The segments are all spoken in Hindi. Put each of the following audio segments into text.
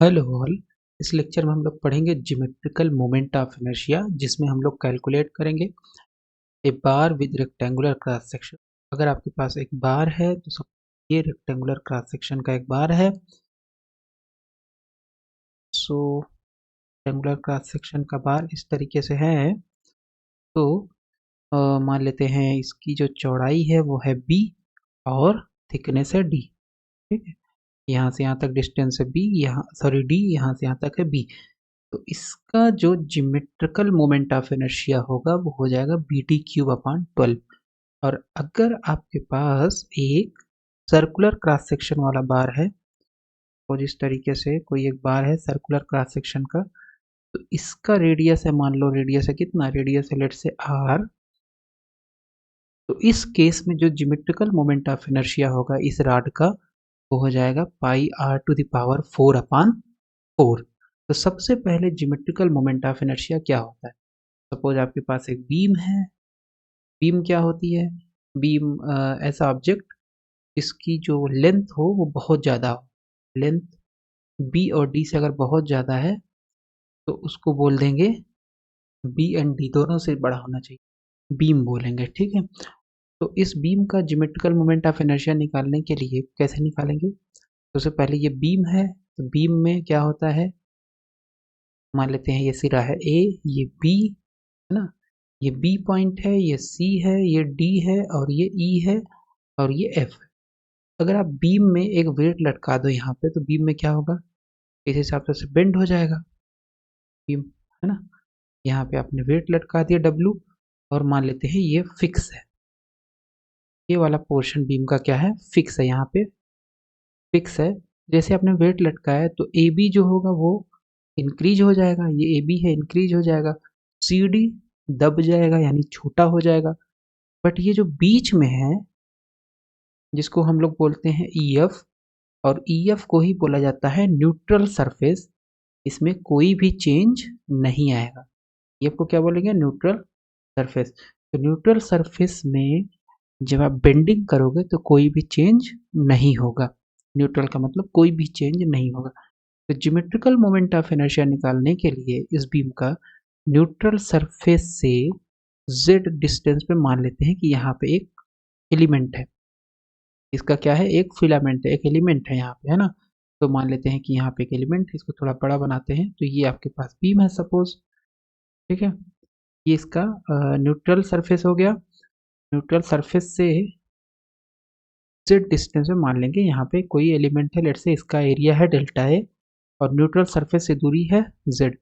Hello all. इस लेक्चर में हम लोग पढ़ेंगे ज्योमेट्रिकल मोमेंट ऑफ इनर्शिया, जिसमें हम लोग कैलकुलेट करेंगे ए बार विद रेक्टेंगुलर क्रॉस सेक्शन। अगर आपके पास एक बार है तो सब ये रेक्टेंगुलर क्रॉस सेक्शन का एक बार है। सो रेक्टेंगुलर क्रॉस सेक्शन का बार इस तरीके से है। तो मान लेते हैं इसकी जो चौड़ाई है वो है बी और थिकनेस है डी। ठीक है, यहाँ से यहाँ तक डिस्टेंस है बी, यहाँ सॉरी डी, यहाँ से यहाँ तक है बी। तो इसका जो जियोमेट्रिकल मोमेंट ऑफ इनर्शिया होगा वो हो जाएगा बी टी क्यूब अपॉन 12। और अगर आपके पास एक सर्कुलर क्रॉस सेक्शन वाला बार है, और इस तरीके से कोई एक बार है सर्कुलर क्रॉस सेक्शन का, तो इसका रेडियस है, मान लो रेडियस है कितना, रेडियस है लेट से आर। तो इस केस में जो जियोमेट्रिकल मोमेंट ऑफ इनर्शिया होगा इस रॉड का वो हो जाएगा pi R to the power 4 upon 4। तो सबसे पहले जियोमेट्रिकल मोमेंट ऑफ इनर्शिया क्या होता है। सपोज आपके पास एक बीम है। बीम क्या होती है? बीम ऐसा ऑब्जेक्ट जिसकी जो लेंथ हो वो बहुत ज़्यादा हो। लेंथ बी और डी से अगर बहुत ज़्यादा है तो उसको बोल देंगे बी एंड डी दोनों से बड़ा होना चाहिए, बीम बोलेंगे। ठीक है, तो इस बीम का ज्योमेट्रिकल मोमेंट ऑफ इनर्शिया निकालने के लिए कैसे निकालेंगे? तो सबसे पहले ये बीम है, तो बीम में क्या होता है, मान लेते हैं ये सिरा है ए, ये बी है ना, ये बी पॉइंट है, ये सी है, ये डी है और ये ई है और ये एफ है। अगर आप बीम में एक वेट लटका दो यहाँ पे तो बीम में क्या होगा, इस हिसाब से बेंड हो जाएगा बीम, है ना। यहाँ पे आपने वेट लटका दिया डब्लू और मान लेते हैं ये फिक्स है। ये वाला पोर्शन बीम का क्या है, फिक्स है, यहाँ पे फिक्स है। जैसे आपने वेट लटकाया है तो ए बी जो होगा वो इंक्रीज हो जाएगा, ये ए बी है इंक्रीज हो जाएगा, सी डी दब जाएगा यानी छोटा हो जाएगा। बट ये जो बीच में है जिसको हम लोग बोलते हैं ई एफ, और ई एफ को ही बोला जाता है न्यूट्रल सरफेस, इसमें कोई भी चेंज नहीं आएगा। ई एफ को क्या बोलेंगे, न्यूट्रल सरफेस। तो न्यूट्रल सरफेस में जब आप बेंडिंग करोगे तो कोई भी चेंज नहीं होगा। न्यूट्रल का मतलब कोई भी चेंज नहीं होगा। तो ज्योमेट्रिकल मोमेंट ऑफ इनर्शिया निकालने के लिए इस बीम का न्यूट्रल सरफेस से z डिस्टेंस पे मान लेते हैं कि यहाँ पे एक एलिमेंट है। इसका क्या है, एक फिलामेंट है, एक एलिमेंट है यहाँ पे, है ना। तो मान लेते हैं कि यहाँ पे एक एलिमेंट है, इसको थोड़ा बड़ा बनाते हैं तो ये आपके पास बीम है सपोज। ठीक है, ये इसका न्यूट्रल सरफेस हो गया। न्यूट्रल सरफेस से z डिस्टेंस में मान लेंगे यहाँ पे कोई एलिमेंट है, लेट से इसका एरिया है डेल्टा ए और न्यूट्रल सरफेस से दूरी है z।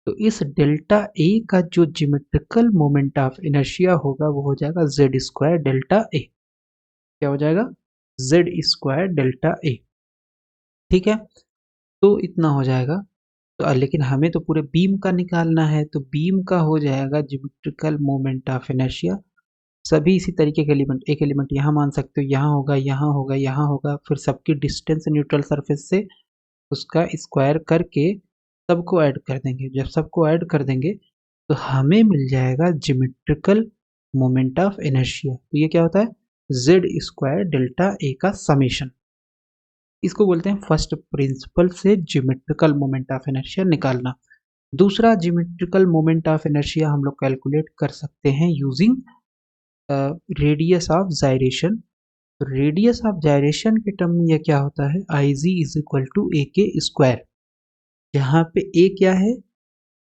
तो इस डेल्टा ए का जो ज्योमेट्रिकल मोमेंट ऑफ इनर्शिया होगा वो हो जाएगा जेड स्क्वायर डेल्टा ए। क्या हो जाएगा, जेड स्क्वायर डेल्टा ए। ठीक है, तो इतना हो जाएगा। तो लेकिन हमें तो पूरे बीम का निकालना है, तो बीम का हो जाएगा ज्योमेट्रिकल मोमेंट ऑफ इनर्शिया सभी इसी तरीके के एलिमेंट, एक एलिमेंट यहाँ मान सकते हो, यहाँ होगा, यहाँ होगा, यहाँ होगा, फिर सबकी डिस्टेंस न्यूट्रल सरफेस से उसका स्क्वायर करके सबको ऐड कर देंगे। जब सबको ऐड कर देंगे तो हमें मिल जाएगा ज्योमेट्रिकल मोमेंट ऑफ इनर्शिया। तो ये क्या होता है, जेड स्क्वायर डेल्टा ए का समेशन। इसको बोलते हैं फर्स्ट प्रिंसिपल से ज्योमेट्रिकल मोमेंट ऑफ इनर्शिया निकालना। दूसरा ज्योमेट्रिकल मोमेंट ऑफ इनर्शिया हम लोग कैलकुलेट कर सकते हैं यूजिंग रेडियस ऑफ जायरेशन। तो रेडियस ऑफ जायरेशन के टर्म में यह क्या होता है, आई जी इज इक्वल टू ए के स्क्वायर। यहाँ पे ए क्या है,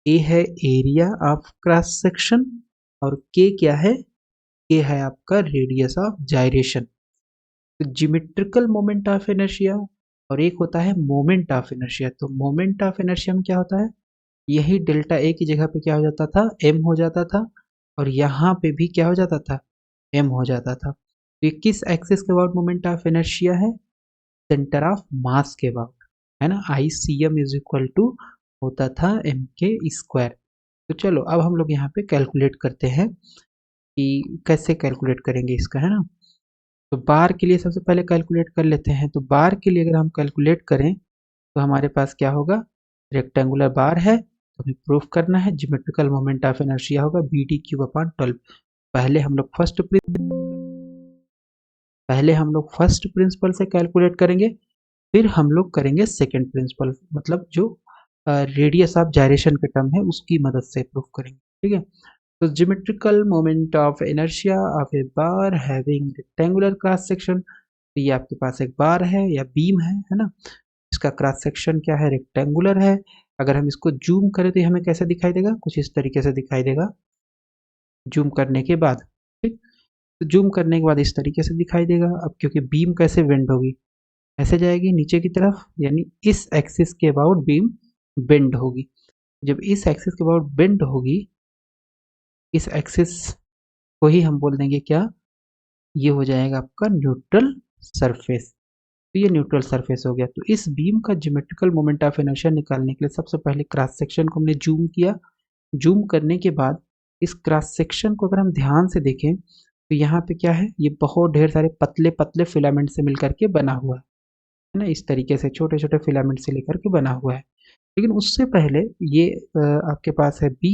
ए है एरिया ऑफ क्रॉस सेक्शन और के क्या है, के है आपका रेडियस ऑफ जायरेशन। तो ज्योमेट्रिकल मोमेंट ऑफ इनर्शिया और एक होता है मोमेंट ऑफ इनर्शिया। तो मोमेंट ऑफ इनर्शिया में क्या होता है, यही डेल्टा ए की जगह पे क्या हो जाता था, एम हो जाता था, और यहाँ पे भी क्या हो जाता था, एम हो जाता था। तो ये किस एक्सिस के अबाउट मोमेंट ऑफ इनर्शिया है, सेंटर ऑफ मास के अबाउट, है ना। I C M is equal to होता था एम के स्क्वायर। तो चलो अब हम लोग यहाँ पे कैलकुलेट करते हैं कि कैसे कैलकुलेट करेंगे इसका, है ना। तो बार के लिए सबसे पहले कैलकुलेट कर लेते हैं। तो बार के लिए अगर हम कैलकुलेट करें तो हमारे पास क्या होगा, रेक्टेंगुलर बार है तो हमें प्रूफ करना है ज्योमेट्रिकल मोमेंट ऑफ इनर्शिया होगा बी डी क्यूब अपॉन 12। पहले हम लोग फर्स्ट प्रिंसिपल से कैलकुलेट करेंगे। फिर हम लोग करेंगे सेकेंड प्रिंसिपल, मतलब जो रेडियस ऑफ जायरेशन के टर्म है उसकी मदद से प्रूव करेंगे। ठीक है, तो geometrical moment of inertia of a bar having rectangular cross section, तो ये आपके पास एक बार है या बीम है ना, इसका क्रॉस सेक्शन क्या है, रेक्टेंगुलर है। अगर हम इसको जूम करें तो हमें कैसे दिखाई देगा, कुछ इस तरीके से दिखाई देगा जूम करने के बाद। ठीक, तो जूम करने के बाद इस तरीके से दिखाई देगा। अब क्योंकि बीम कैसे बेंड होगी, ऐसे जाएगी नीचे की तरफ, यानी इस एक्सिस के अबाउट बीम बेंड होगी। जब इस एक्सिस के अबाउट बेंड होगी, इस एक्सिस को ही हम बोल देंगे क्या, ये हो जाएगा आपका न्यूट्रल सरफेस। तो ये न्यूट्रल सरफेस हो गया। तो इस बीम का ज्योमेट्रिकल मोमेंट ऑफ इनर्शिया निकालने के लिए सबसे पहले क्रॉस सेक्शन को हमने जूम किया। जूम करने के बाद इस क्रॉस सेक्शन को अगर हम ध्यान से देखें तो यहाँ पे क्या है, ये बहुत ढेर सारे पतले पतले फिलामेंट से मिलकर के बना हुआ है ना, इस तरीके से छोटे छोटे फिलामेंट से लेकर के बना हुआ है। लेकिन उससे पहले ये आपके पास है बी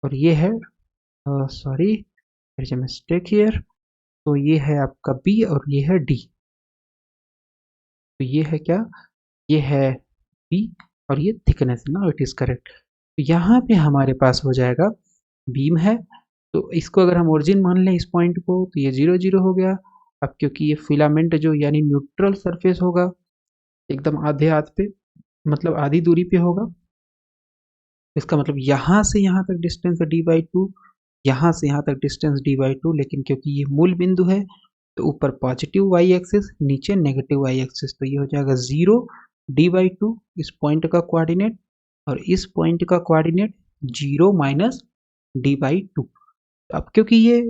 और ये है, sorry there is a mistake here, तो ये है आपका बी और ये है डी। तो ये है क्या, ये है बी और ये थिकनेस ना, इट इज करेक्ट। तो यहाँ पे हमारे पास हो जाएगा बीम है, तो इसको अगर हम ओरिजिन मान लें इस पॉइंट को, तो ये 0 0 हो गया। अब क्योंकि ये फिलामेंट जो यानी न्यूट्रल सरफेस होगा, एकदम आधे हाथ पे, मतलब आधी दूरी पे होगा, इसका मतलब यहाँ से यहाँ तक डिस्टेंस है d/2, यहाँ से यहाँ तक डिस्टेंस d/2, लेकिन क्योंकि ये मूल बिंदु है तो ऊपर पॉजिटिव वाई एक्सिस, नीचे नेगेटिव वाई एक्सिस, तो ये हो जाएगा 0 d/2 इस पॉइंट का कोऑर्डिनेट, और इस पॉइंट का कोऑर्डिनेट 0 माइनस d/2। अब क्योंकि ये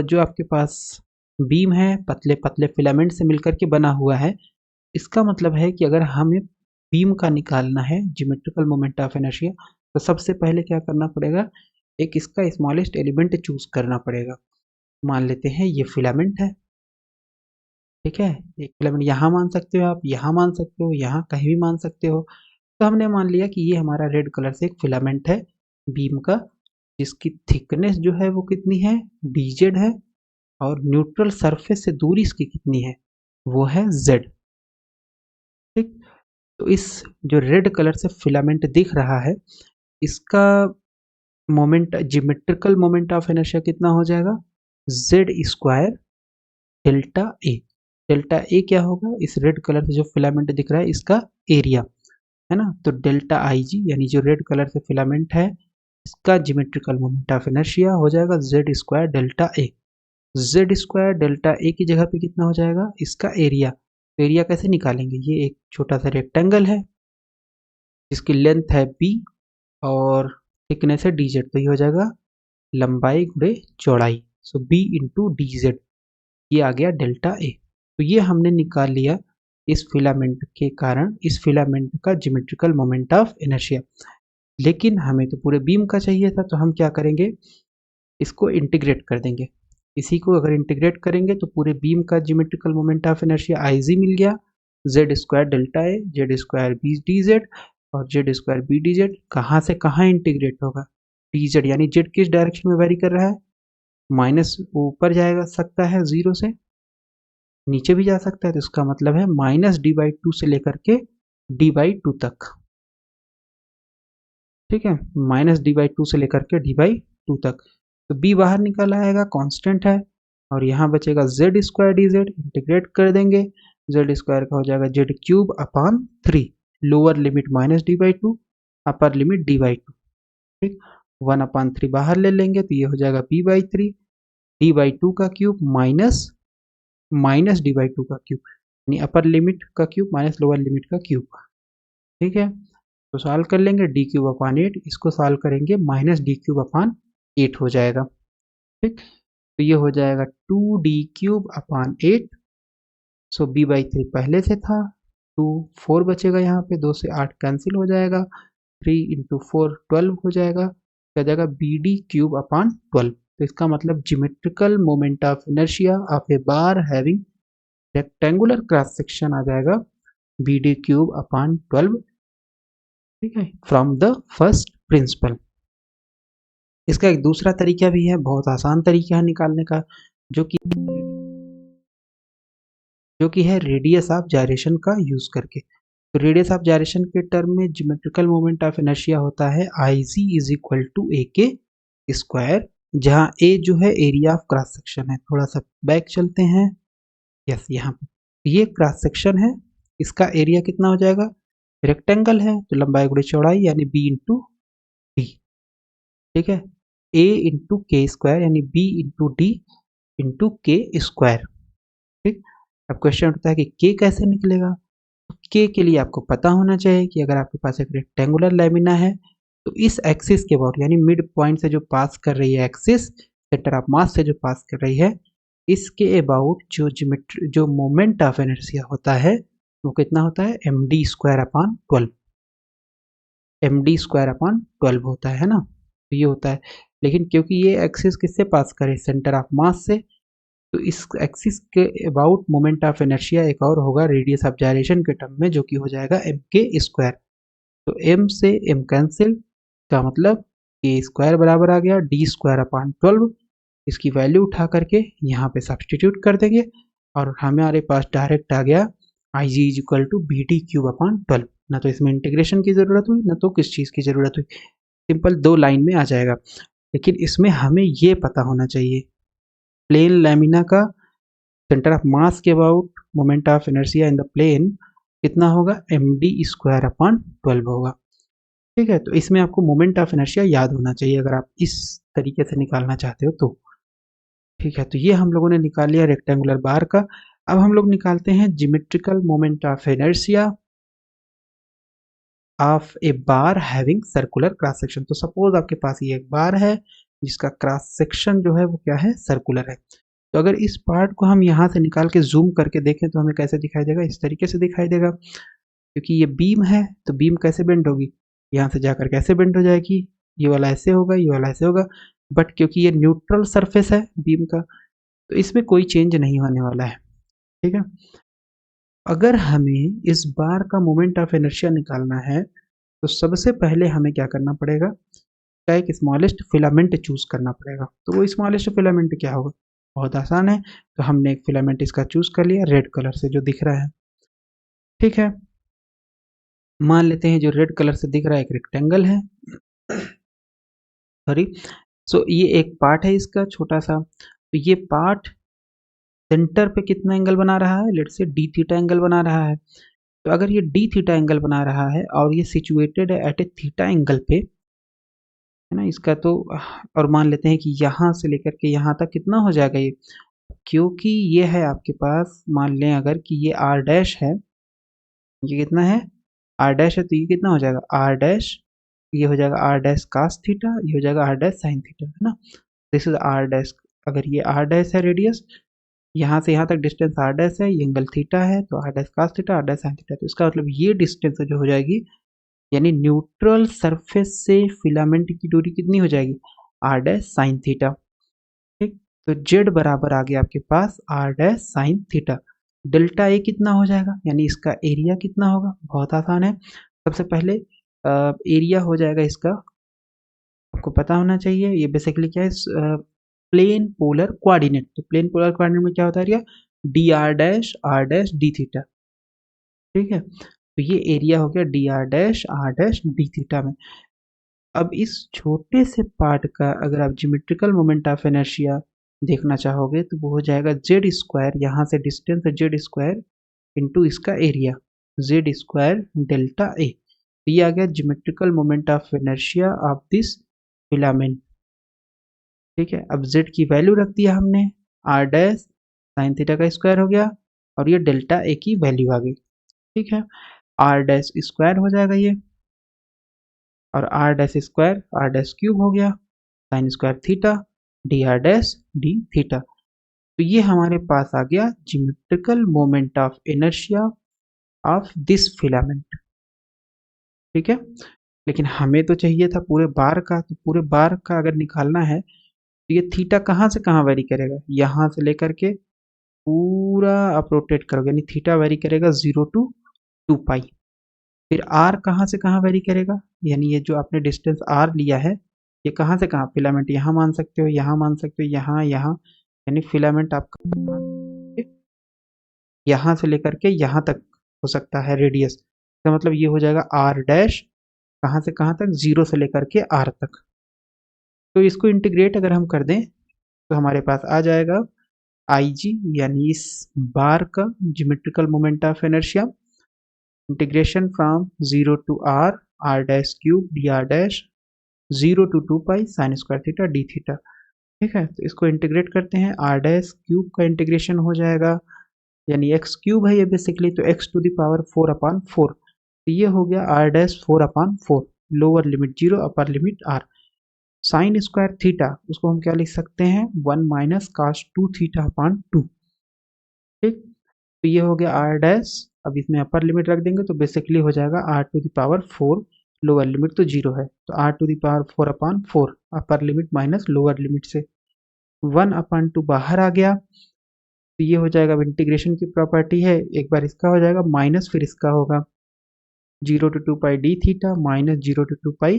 जो आपके पास बीम है पतले पतले फिलामेंट से मिलकर के बना हुआ है, इसका मतलब है कि अगर हमें बीम का निकालना है ज्योमेट्रिकल मोमेंट ऑफ इनर्शिया, तो सबसे पहले क्या करना पड़ेगा, एक इसका स्मॉलेस्ट एलिमेंट चूज करना पड़ेगा। मान लेते हैं ये फिलामेंट है, ठीक है, एक फिलामेंट यहाँ मान सकते हो आप, यहाँ मान सकते हो, यहाँ कहीं भी मान सकते हो। तो हमने मान लिया कि ये हमारा रेड कलर से एक फिलामेंट है बीम का, जिसकी थिकनेस जो है वो कितनी है, dz है, और न्यूट्रल सरफेस से दूरी इसकी कितनी है, वो है z। ठीक, तो इस जो रेड कलर से फिलामेंट दिख रहा है, इसका moment geometrical moment of inertia कितना हो जाएगा, Z square delta A. Delta A क्या होगा, इस रेड कलर से जो फिलामेंट दिख रहा है इसका एरिया है ना, तो डेल्टा आई जी यानी जो रेड कलर से फिलामेंट है इसका ज्योमेट्रिकल मोमेंट ऑफ इनर्शिया हो जाएगा Z square delta A. Z square delta ए की जगह पे कितना हो जाएगा, इसका एरिया। तो एरिया कैसे निकालेंगे, ये एक छोटा सा रेक्टेंगल है जिसकी लेंथ है बी और थिकनेस है डी जेड, तो ये हो जाएगा लंबाई गुणे चौड़ाई, सो बी इंटू डी जेड, ये आ गया डेल्टा ए। तो ये हमने निकाल लिया इस फिलामेंट के कारण इस फिलामेंट का ज्योमेट्रिकल मोमेंट ऑफ इनर्शिया। लेकिन हमें तो पूरे बीम का चाहिए था, तो हम क्या करेंगे, इसको इंटीग्रेट कर देंगे। इसी को अगर इंटीग्रेट करेंगे तो पूरे बीम का geometrical moment of inertia I G मिल गया, Z square delta A Z square B D Z, और Z square B D Z कहाँ से कहाँ इंटीग्रेट होगा, डी जेड यानी जेड किस डायरेक्शन में वेरी कर रहा है, माइनस ऊपर जाएगा सकता है 0 से, नीचे भी जा सकता है, तो इसका मतलब है माइनस d/2 से लेकर के d/2 तक। ठीक है, माइनस d/2 से लेकर के d/2 तक। तो b बाहर निकल आएगा, कांस्टेंट है, और यहाँ बचेगा Z square D Z, integrate कर देंगे, जेड स्क्वायर का हो जाएगा Z cube upon 3, lower limit minus d/2, upper limit d/2। ठीक, 1/3 बाहर ले लेंगे तो ये हो जाएगा b/3, d/2 का क्यूब माइनस माइनस d/2 का क्यूब, यानी अपर लिमिट का क्यूब माइनस लोअर लिमिट का क्यूब। ठीक है, तो सॉल्व कर लेंगे d3/8, इसको सॉल्व करेंगे माइनस d3/8 हो जाएगा। ठीक, तो ये हो जाएगा 2d3/8, सो b/3 पहले से था, 2 4 बचेगा, यहाँ पे 2 से 8 कैंसिल हो जाएगा, 3 इंटू 4 12 हो जाएगा, क्या जाएगा bd3/12। तो इसका मतलब geometrical moment of inertia of a bar having rectangular cross section आ जाएगा bd3/12। ठीक है, फ्रॉम द फर्स्ट प्रिंसिपल। इसका एक दूसरा तरीका भी है, बहुत आसान तरीका है निकालने का, जो कि जो कि है रेडियस ऑफ जायरेशन का यूज करके। तो रेडियस ऑफ जायरेशन के टर्म में ज्योमेट्रिकल मोमेंट ऑफ इनर्शिया होता है IG इज इक्वल टू ए के स्क्वायर, जहाँ ए जो है एरिया ऑफ क्रॉस सेक्शन है। थोड़ा सा बैक चलते हैं, यस यहाँ पे ये क्रॉस सेक्शन है, इसका एरिया कितना हो जाएगा, रेक्टेंगल है तो लंबाई गुणे चौड़ाई यानी बी इंटू डी, ठीक है, ए इंटू के स्क्वायर यानी बी इंटू डी इंटू के स्क्वायर। ठीक, अब क्वेश्चन उठता है कि के कैसे निकलेगा। के के लिए आपको पता होना चाहिए कि अगर आपके पास एक रेक्टेंगुलर लैमिना है तो इस एक्सिस के अबाउट यानी मिड पॉइंट से जो पास कर रही है एक्सिस, सेंटर ऑफ मास से जो पास कर रही है, इसके अबाउट जो मोमेंट ऑफ इनर्शिया होता है वो कितना होता है, M D square upon 12, M D square upon 12 होता है ना, तो ये होता है। लेकिन क्योंकि ये एक्सिस किससे पास करे, सेंटर ऑफ मास से, तो इस एक्सिस के अबाउट मोमेंट ऑफ इनर्शिया एक और होगा रेडियस ऑफ जायरेशन के टर्म में, जो कि हो जाएगा एम के स्क्वायर। तो एम से एम कैंसिल, का मतलब के स्क्वायर बराबर आ गया डी स्क्वायर अपॉन 12। इसकी वैल्यू उठा करके यहाँ पे सब्सटीट्यूट कर देंगे और हमारे पास डायरेक्ट आ गया I G is equal to B D cube upon 12। ना तो इसमें इंटीग्रेशन की ज़रूरत हुई, ना तो किस चीज़ की ज़रूरत हुई, सिंपल 2 लाइन में आ जाएगा। लेकिन इसमें हमें ये पता होना चाहिए प्लेन लैमिना का सेंटर ऑफ मास के about moment of inertia in the plane कितना होगा, एम डी स्क्वायर अपॉन 12 होगा। ठीक है, तो इसमें आपको मोमेंट ऑफ इनर्शिया याद होना चाहिए अगर आप इस तरीके से निकालना चाहते हो तो। ठीक है, तो ये हम लोगों ने निकाल लिया रेक्टेंगुलर बार का। अब हम लोग निकालते हैं geometrical moment of inertia of a bar having circular cross section. तो सपोज आपके पास ये एक बार है जिसका क्रॉस सेक्शन जो है वो क्या है, सर्कुलर है। तो अगर इस पार्ट को हम यहाँ से निकाल के जूम करके देखें तो हमें कैसे दिखाई देगा, इस तरीके से दिखाई देगा। क्योंकि ये बीम है तो बीम कैसे बेंड होगी, यहाँ से जाकर कैसे बेंड हो जाएगी, ये वाला ऐसे होगा, ये वाला ऐसे होगा। बट क्योंकि ये न्यूट्रल सरफेस है बीम का तो इसमें कोई चेंज नहीं होने वाला है। ठीक है, अगर हमें इस बार का मोमेंट ऑफ इनर्शिया निकालना है तो सबसे पहले हमें क्या करना पड़ेगा, का एक स्मॉलेस्ट फिलामेंट चूज करना पड़ेगा। तो वो स्मॉलेस्ट फिलामेंट क्या होगा, बहुत आसान है। तो हमने एक फिलामेंट इसका चूज कर लिया रेड कलर से जो दिख रहा है। ठीक है, मान लेते हैं जो रेड कलर से दिख रहा है एक रेक्टेंगल है, सॉरी। सो ये एक पार्ट है इसका छोटा सा, तो ये पार्ट सेंटर पे कितना एंगल बना रहा है, let's say D theta angle बना रहा है। तो अगर ये डी थीटा एंगल बना रहा है और ये सिचुएटेड है एट ए थीटा एंगल पे, है ना, इसका तो, और मान लेते हैं कि यहाँ से लेकर के यहाँ तक कितना हो जाएगा ये, क्योंकि ये है आपके पास, मान लें अगर कि ये आर डैश है, ये कितना है आर डैश है, तो ये कितना हो जाएगा आर डैश, ये हो जाएगा आर डैश कास थीटा, ये हो जाएगा आर डैश साइन थीटा, है ना। दिस इज आर डैश, अगर ये आर डैश है रेडियस, यहाँ से यहाँ तक डिस्टेंस आर डैश है, ये एंगल थीटा है, तो R dash cos theta R dash sine theta, तो इसका मतलब ये डिस्टेंस जो हो जाएगी, यानी न्यूट्रल सरफेस से फिलामेंट की दूरी कितनी हो जाएगी, आर डैश साइन थीटा। ठीक, तो जेड बराबर आ गया आपके पास R dash sine theta. Delta A कितना हो जाएगा, यानी इसका एरिया कितना होगा, बहुत आसान है। सबसे पहले एरिया हो जाएगा इसका, आपको पता होना चाहिए, ये बेसिकली क्या है, प्लेन पोलर कोऑर्डिनेट। तो प्लेन पोलर कोऑर्डिनेट में क्या होता है, D R dash D theta. ठीक है, तो ये एरिया हो गया D R dash D theta में। अब इस छोटे से पार्ट का अगर आप ज्योमेट्रिकल मोमेंट ऑफ इनर्शिया देखना चाहोगे तो वो हो जाएगा जेड स्क्वायर, यहाँ से डिस्टेंस है जेड स्क्वायर इंटू इसका एरिया जेड स्क्वायर डेल्टा ए। तो ये आ गया geometrical moment of inertia of this filament. ठीक है, अब जेड की वैल्यू रख दिया हमने, आर डैश साइन थीटा का स्क्वायर हो गया और ये डेल्टा ए की वैल्यू आ गई। ठीक है, आर डैश स्क्वायर हो जाएगा ये, और R dash square R dash cube हो गया sine square theta D R dash D theta. तो ये हमारे पास आ गया geometrical moment of inertia of this filament. ठीक है, लेकिन हमें तो चाहिए था पूरे बार का, तो पूरे बार का अगर निकालना है तो ये थीटा कहाँ से कहाँ वेरी करेगा, यहाँ से लेकर के पूरा आप रोटेट करोगे, यानी थीटा वेरी करेगा 0 to 2 पाई। फिर आर कहाँ से कहाँ वेरी करेगा, यानी ये जो आपने डिस्टेंस आर लिया है ये कहाँ से कहाँ, फिलामेंट यहाँ मान सकते हो, यहाँ मान सकते हो, यहाँ यहाँ, यानी फिलामेंट आपका यहाँ से लेकर के यहाँ तक हो सकता है रेडियस, तो मतलब ये हो जाएगा आर डैश, कहाँ से कहाँ तक, 0 से लेकर के आर तक। तो इसको इंटीग्रेट अगर हम कर दें तो हमारे पास आ जाएगा आई जी, यानी इस बार का geometrical moment of inertia, integration from 0 to R dash cube D R dash 0 to 2 pi sine square theta D theta. ठीक है, तो इसको इंटीग्रेट करते हैं, आर डैश क्यूब का इंटीग्रेशन हो जाएगा, यानी एक्स क्यूब है ये बेसिकली, तो एक्स टू द पावर 4/4, तो ये हो गया R dash 4/4, lower limit 0 upper limit R, sine square theta उसको हम क्या लिख सकते हैं, 1 माइनस कास 2 थीटा अपॉन 2। ठीक, तो ये हो गया आर डैश, अब इसमें अपर लिमिट रख देंगे तो बेसिकली हो जाएगा R to the power 4, lower limit तो 0 है, तो R to the power 4/4 upper limit minus lower limit से 1/2 बाहर आ गया, तो ये हो जाएगा, अब इंटीग्रेशन की प्रॉपर्टी है, एक बार इसका हो जाएगा माइनस फिर इसका होगा 0 to 2 pi D theta minus 0 to 2 pi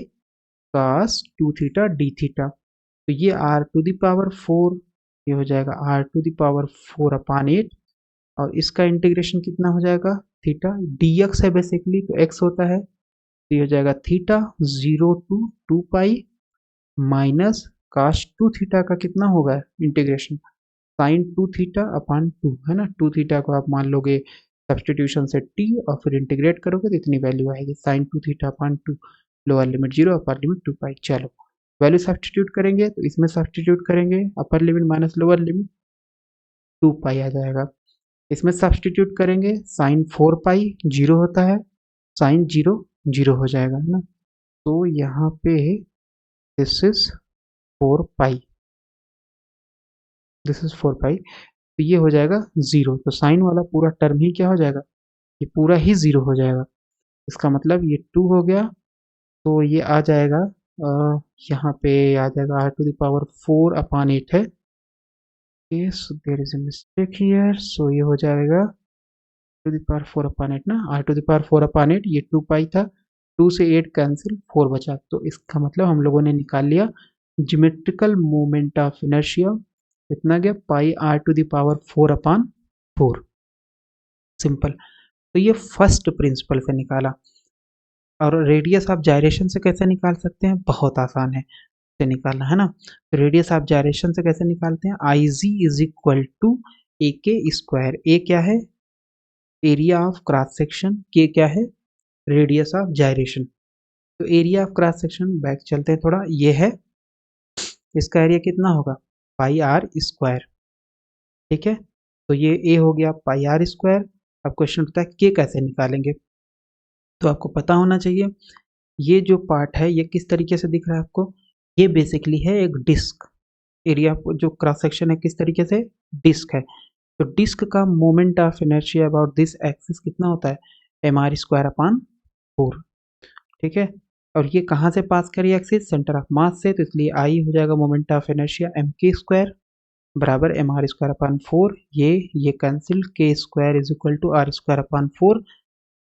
cos 2 theta D theta, तो ये आर टू द पावर 4, ये हो जाएगा आर टू द पावर 4/8, और इसका इंटीग्रेशन कितना हो जाएगा, थीटा डी एक्स है बेसिकली, तो एक्स होता है, तो ये हो जाएगा theta 0 to 2 pi minus cos 2 theta का कितना होगा इंटीग्रेशन, साइन 2 थीटा अपॉन 2 है ना, 2 थीटा को आप मान लोगे सब्सटीट्यूशन से t और फिर इंटीग्रेट करोगे तो इतनी वैल्यू आएगी, sine 2 theta upon 2, lower limit 0 upper limit 2 pi. चलो वैल्यू सब्सटीट्यूट करेंगे तो इसमें सब्सटीट्यूट करेंगे, upper limit minus lower limit 2 pi आ जाएगा, इसमें सब्सटीट्यूट करेंगे साइन 4 पाई 0 होता है, साइन 0 0 हो जाएगा है ना, तो यहाँ पे this is 4 pi, this is 4 पाई, तो ये हो जाएगा 0, तो साइन वाला पूरा टर्म ही क्या हो जाएगा, ये पूरा ही 0 हो जाएगा, इसका मतलब ये 2 हो गया, तो ये आ जाएगा यहाँ पे आ जाएगा r टू द पावर 4/8 है, so there is a mistake here, so ये हो जाएगा टू द पावर 4/8 ना, r टू द पावर 4/8, ये 2 पाई था, 2 से 8 कैंसिल 4 बचा, तो इसका मतलब हम लोगों ने निकाल लिया ज्योमेट्रिकल मोमेंट ऑफ इनर्शिया कितना गया, pi r to the power 4/4, simple. तो ये फर्स्ट प्रिंसिपल से निकाला, और रेडियस ऑफ जायरेशन से कैसे निकाल सकते हैं, बहुत आसान है से निकालना है ना, तो रेडियस ऑफ जायरेशन से कैसे निकालते हैं, आई जी इज इक्वल टू ए के स्क्वायर, ए क्या है एरिया ऑफ क्रॉस सेक्शन, के क्या है रेडियस ऑफ जायरेशन, तो area of cross section back चलते हैं थोड़ा, ये है, इसका एरिया कितना होगा पाई आर स्क्वायर, ठीक है, तो ये ए हो गया पाई आर स्क्वायर। अब क्वेश्चन उठता है के कैसे निकालेंगे, तो आपको पता होना चाहिए ये जो पार्ट है ये किस तरीके से दिख रहा है आपको, ये बेसिकली है एक डिस्क, एरिया जो क्रॉस सेक्शन है किस तरीके से डिस्क है, तो डिस्क का moment of inertia about this axis कितना होता है, mr²/4, ठीक है, और ये कहाँ से पास करी एक्सिस, सेंटर ऑफ मास से, तो इसलिए आई हो जाएगा मोमेंट ऑफ इनर्शिया mk² बराबर mr²/4, ये cancel, k² is equal to r²/4,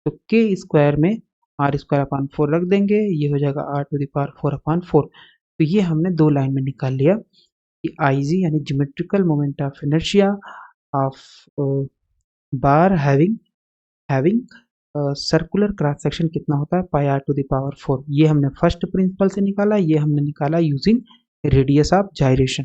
तो के स्क्वायर में r²/4 रख देंगे, ये हो जाएगा r टू द पावर 4/4, तो ये हमने दो लाइन में निकाल लिया कि आई जी यानी geometrical moment of inertia of bar having circular cross section कितना होता है, पाई r टू द पावर 4, ये हमने फर्स्ट प्रिंसिपल से निकाला, ये हमने निकाला यूजिंग रेडियस ऑफ जायरेशन।